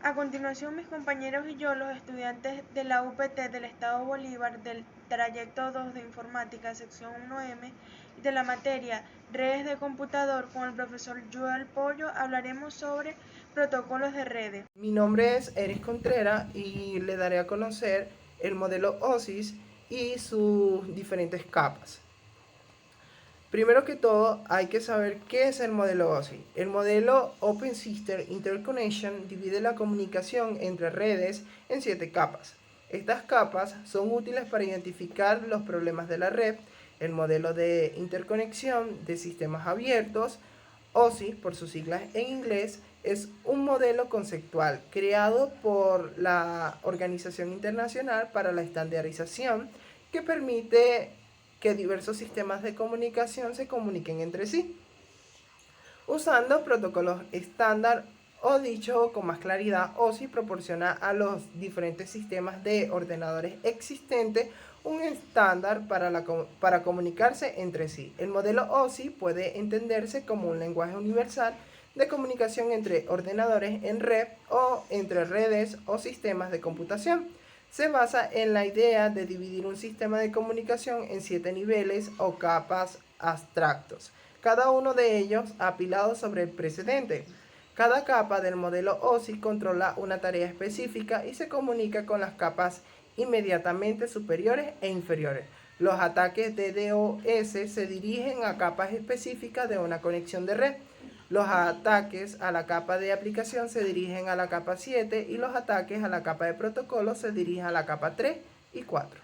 A continuación, mis compañeros y yo, los estudiantes de la UPT del Estado Bolívar, del trayecto 2 de Informática, sección 1M, y de la materia Redes de Computador, con el profesor Joel Pollo, hablaremos sobre protocolos de redes. Mi nombre es Eris Contreras y le daré a conocer el modelo OSIS y sus diferentes capas. Primero que todo, hay que saber qué es el modelo OSI. El modelo Open System Interconnection divide la comunicación entre redes en 7 capas. Estas capas son útiles para identificar los problemas de la red. El modelo de interconexión de sistemas abiertos, OSI por sus siglas en inglés, es un modelo conceptual creado por la Organización Internacional para la Estandarización que permite que diversos sistemas de comunicación se comuniquen entre sí, usando protocolos estándar, o dicho con más claridad, OSI proporciona a los diferentes sistemas de ordenadores existentes un estándar para comunicarse entre sí. El modelo OSI puede entenderse como un lenguaje universal de comunicación entre ordenadores en red o entre redes o sistemas de computación. Se basa en la idea de dividir un sistema de comunicación en 7 niveles o capas abstractos, cada uno de ellos apilado sobre el precedente. Cada capa del modelo OSI controla una tarea específica y se comunica con las capas inmediatamente superiores e inferiores. Los ataques de DOS se dirigen a capas específicas de una conexión de red. Los ataques a la capa de aplicación se dirigen a la capa 7 y los ataques a la capa de protocolo se dirigen a la capa 3 y 4.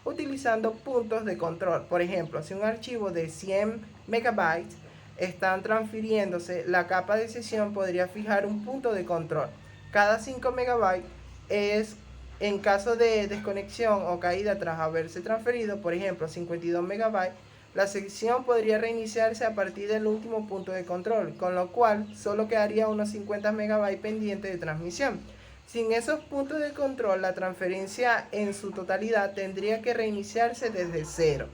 Utilizando puntos de control. Por ejemplo, si un archivo de 100 megabytes están transfiriéndose, la capa de sesión podría fijar un punto de control. Cada 5 megabytes es en caso de desconexión o caída tras haberse transferido, por ejemplo, 52 megabytes, la sección podría reiniciarse a partir del último punto de control, con lo cual solo quedaría unos 50 megabytes pendientes de transmisión. Sin esos puntos de control, la transferencia en su totalidad tendría que reiniciarse desde cero.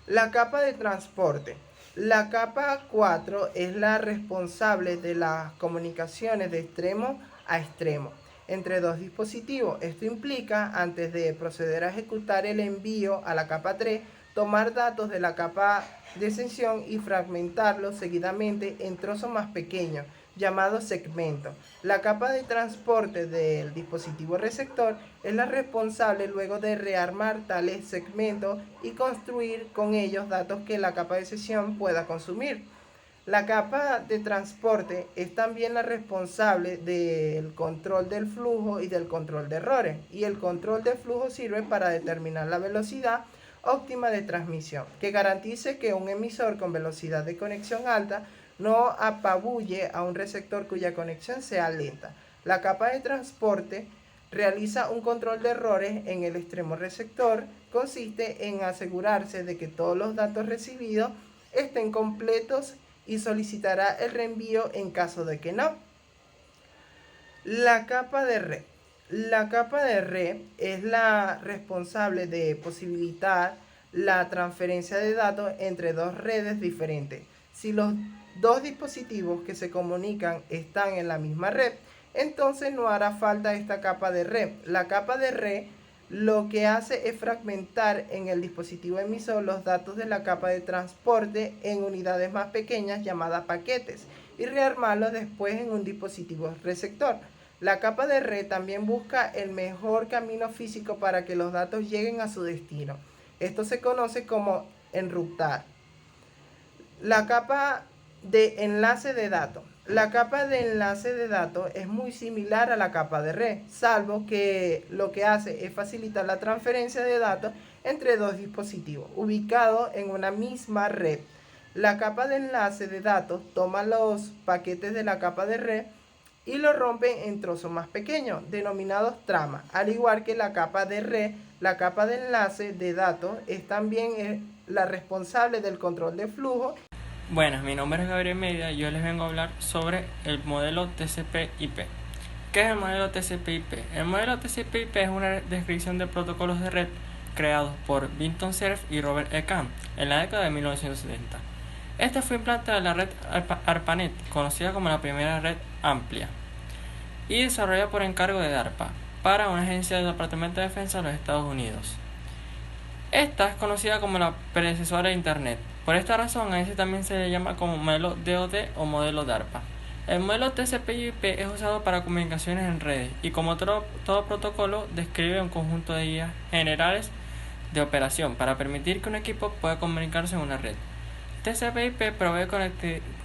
La capa de transporte. La capa 4 es la responsable de las comunicaciones de extremo a extremo entre dos dispositivos. Esto implica, antes de proceder a ejecutar el envío a la capa 3, tomar datos de la capa de sesión y fragmentarlos seguidamente en trozos más pequeños, llamados segmentos. La capa de transporte del dispositivo receptor es la responsable luego de rearmar tales segmentos y construir con ellos datos que la capa de sesión pueda consumir. La capa de transporte es también la responsable del control del flujo y del control de errores. Y el control de flujo sirve para determinar la velocidad óptima de transmisión, que garantice que un emisor con velocidad de conexión alta no apabulle a un receptor cuya conexión sea lenta. La capa de transporte realiza un control de errores en el extremo receptor. Consiste en asegurarse de que todos los datos recibidos estén completos y solicitará el reenvío en caso de que no. La capa de red. La capa de red es la responsable de posibilitar la transferencia de datos entre dos redes diferentes. Si los dos dispositivos que se comunican están en la misma red, entonces no hará falta esta capa de red. La capa de red lo que hace es fragmentar en el dispositivo emisor los datos de la capa de transporte en unidades más pequeñas llamadas paquetes y rearmarlos después en un dispositivo receptor. La capa de red también busca el mejor camino físico para que los datos lleguen a su destino. Esto se conoce como enrutar. La capa de enlace de datos. La capa de enlace de datos es muy similar a la capa de red, salvo que lo que hace es facilitar la transferencia de datos entre dos dispositivos ubicados en una misma red. La capa de enlace de datos toma los paquetes de la capa de red y lo rompen en trozos más pequeños, denominados tramas. Al igual que la capa de red, la capa de enlace de datos es también la responsable del control de flujo. Buenas, mi nombre es Gabriel Media y yo les vengo a hablar sobre el modelo TCP/IP. ¿Qué es el modelo TCP/IP? El modelo TCP/IP es una descripción de protocolos de red creados por Vinton Cerf y Robert E. Kahn en la década de 1970. Este fue implantado en la red ARPANET, conocida como la primera red amplia. y desarrollada por encargo de DARPA para una agencia del Departamento de Defensa de los Estados Unidos. Esta es conocida como la predecesora de Internet. Por esta razón, a ese también se le llama como modelo DoD o modelo DARPA. El modelo TCP/IP es usado para comunicaciones en redes y como todo protocolo describe un conjunto de guías generales de operación para permitir que un equipo pueda comunicarse en una red. TCP/IP provee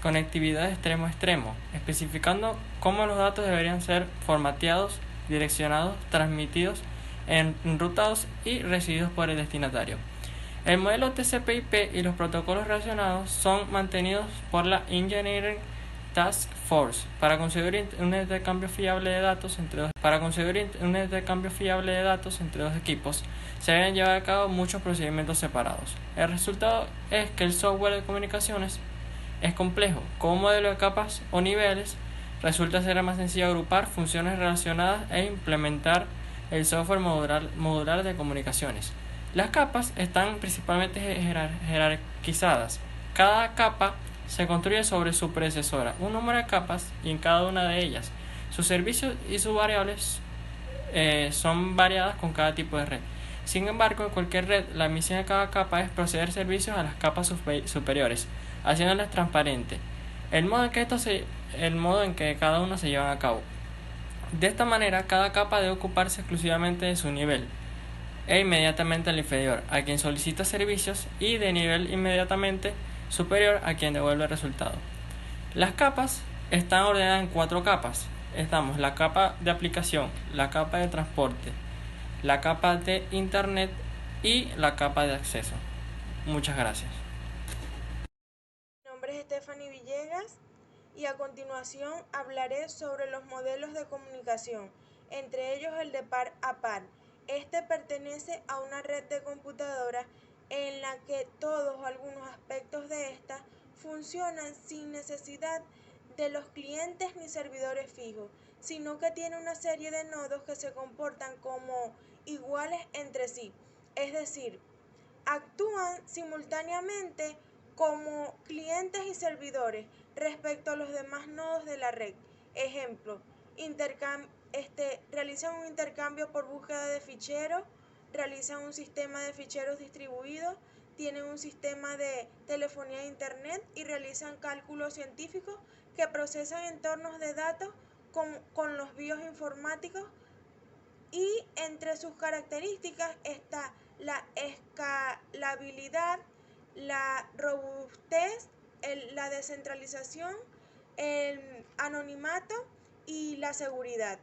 conectividad de extremo a extremo, especificando cómo los datos deberían ser formateados, direccionados, transmitidos, enrutados y recibidos por el destinatario. El modelo TCP/IP y los protocolos relacionados son mantenidos por la Engineering Task Force para conseguir un intercambio fiable de datos entre dos equipos. Se deben llevar a cabo muchos procedimientos separados. El resultado es que el software de comunicaciones es complejo. Como modelo de capas o niveles, resulta ser más sencillo agrupar funciones relacionadas e implementar el software modular de comunicaciones. Las capas están principalmente jerarquizadas. Cada capa se construye sobre su predecesora, un número de capas, y en cada una de ellas sus servicios y sus variables son variadas con cada tipo de red. Sin embargo, en cualquier red, la misión de cada capa es proceder servicios a las capas superiores, haciéndolas transparentes, el modo en que cada uno se lleva a cabo. De esta manera, cada capa debe ocuparse exclusivamente de su nivel e inmediatamente al inferior, a quien solicita servicios, y de nivel inmediatamente superior a quien devuelve el resultado. Las capas están ordenadas en 4 capas. Estamos la capa de aplicación, la capa de transporte, la capa de internet y la capa de acceso. Muchas gracias. Mi nombre es Stephanie Villegas y a continuación hablaré sobre los modelos de comunicación, entre ellos el de par a par. Este pertenece a una red de computadoras en la que todos o algunos aspectos de esta funcionan sin necesidad de los clientes ni servidores fijos, sino que tiene una serie de nodos que se comportan como iguales entre sí, es decir, actúan simultáneamente como clientes y servidores respecto a los demás nodos de la red. Ejemplo, realizan un intercambio por búsqueda de ficheros, realizan un sistema de ficheros distribuidos, tienen un sistema de telefonía de internet y realizan cálculos científicos que procesan entornos de datos con los BIOS informáticos, y entre sus características está la escalabilidad, la robustez, la descentralización, el anonimato y la seguridad.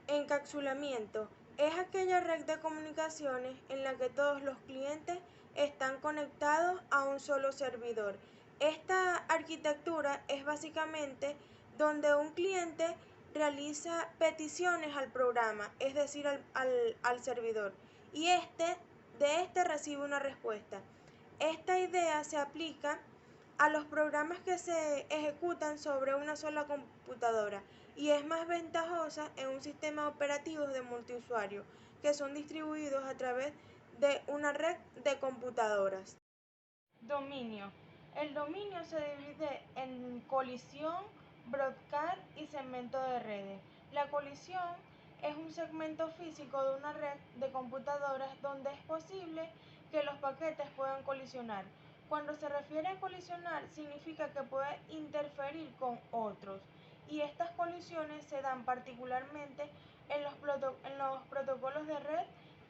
Encapsulamiento es aquella red de comunicaciones en la que todos los clientes están conectados a un solo servidor. Esta arquitectura es básicamente donde un cliente realiza peticiones al programa, es decir, al servidor, y de este recibe una respuesta. Esta idea se aplica a los programas que se ejecutan sobre una sola computadora y es más ventajosa en un sistema operativo de multiusuario, que son distribuidos a través de una red de computadoras. Dominio. El dominio se divide en colisión, broadcast y segmento de redes. La colisión es un segmento físico de una red de computadoras donde es posible que los paquetes puedan colisionar. Cuando se refiere a colisionar, significa que puede interferir con otros, y estas colisiones se dan particularmente en los protocolos de red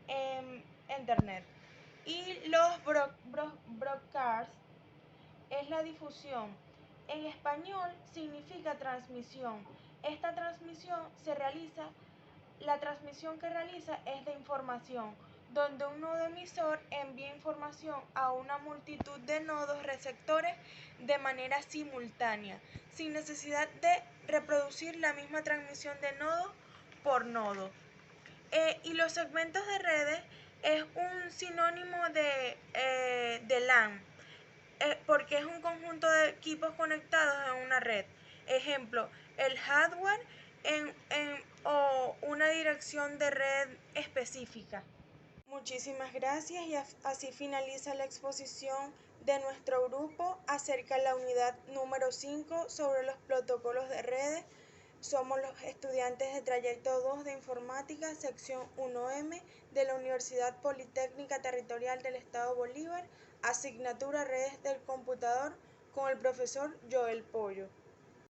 en Internet. Y los broadcasts es la difusión. En español significa transmisión. La transmisión que realiza es de información, donde un nodo emisor envía información a una multitud de nodos receptores de manera simultánea, sin necesidad de reproducir la misma transmisión de nodo por nodo. Y los segmentos de redes es un sinónimo de LAN, porque es un conjunto de equipos conectados en una red. Ejemplo, el hardware o una dirección de red específica. Muchísimas gracias, y así finaliza la exposición de nuestro grupo acerca de la unidad número 5 sobre los protocolos de redes. Somos los estudiantes de Trayecto 2 de Informática, sección 1M de la Universidad Politécnica Territorial del Estado Bolívar, asignatura Redes del Computador, con el profesor Joel Pollo.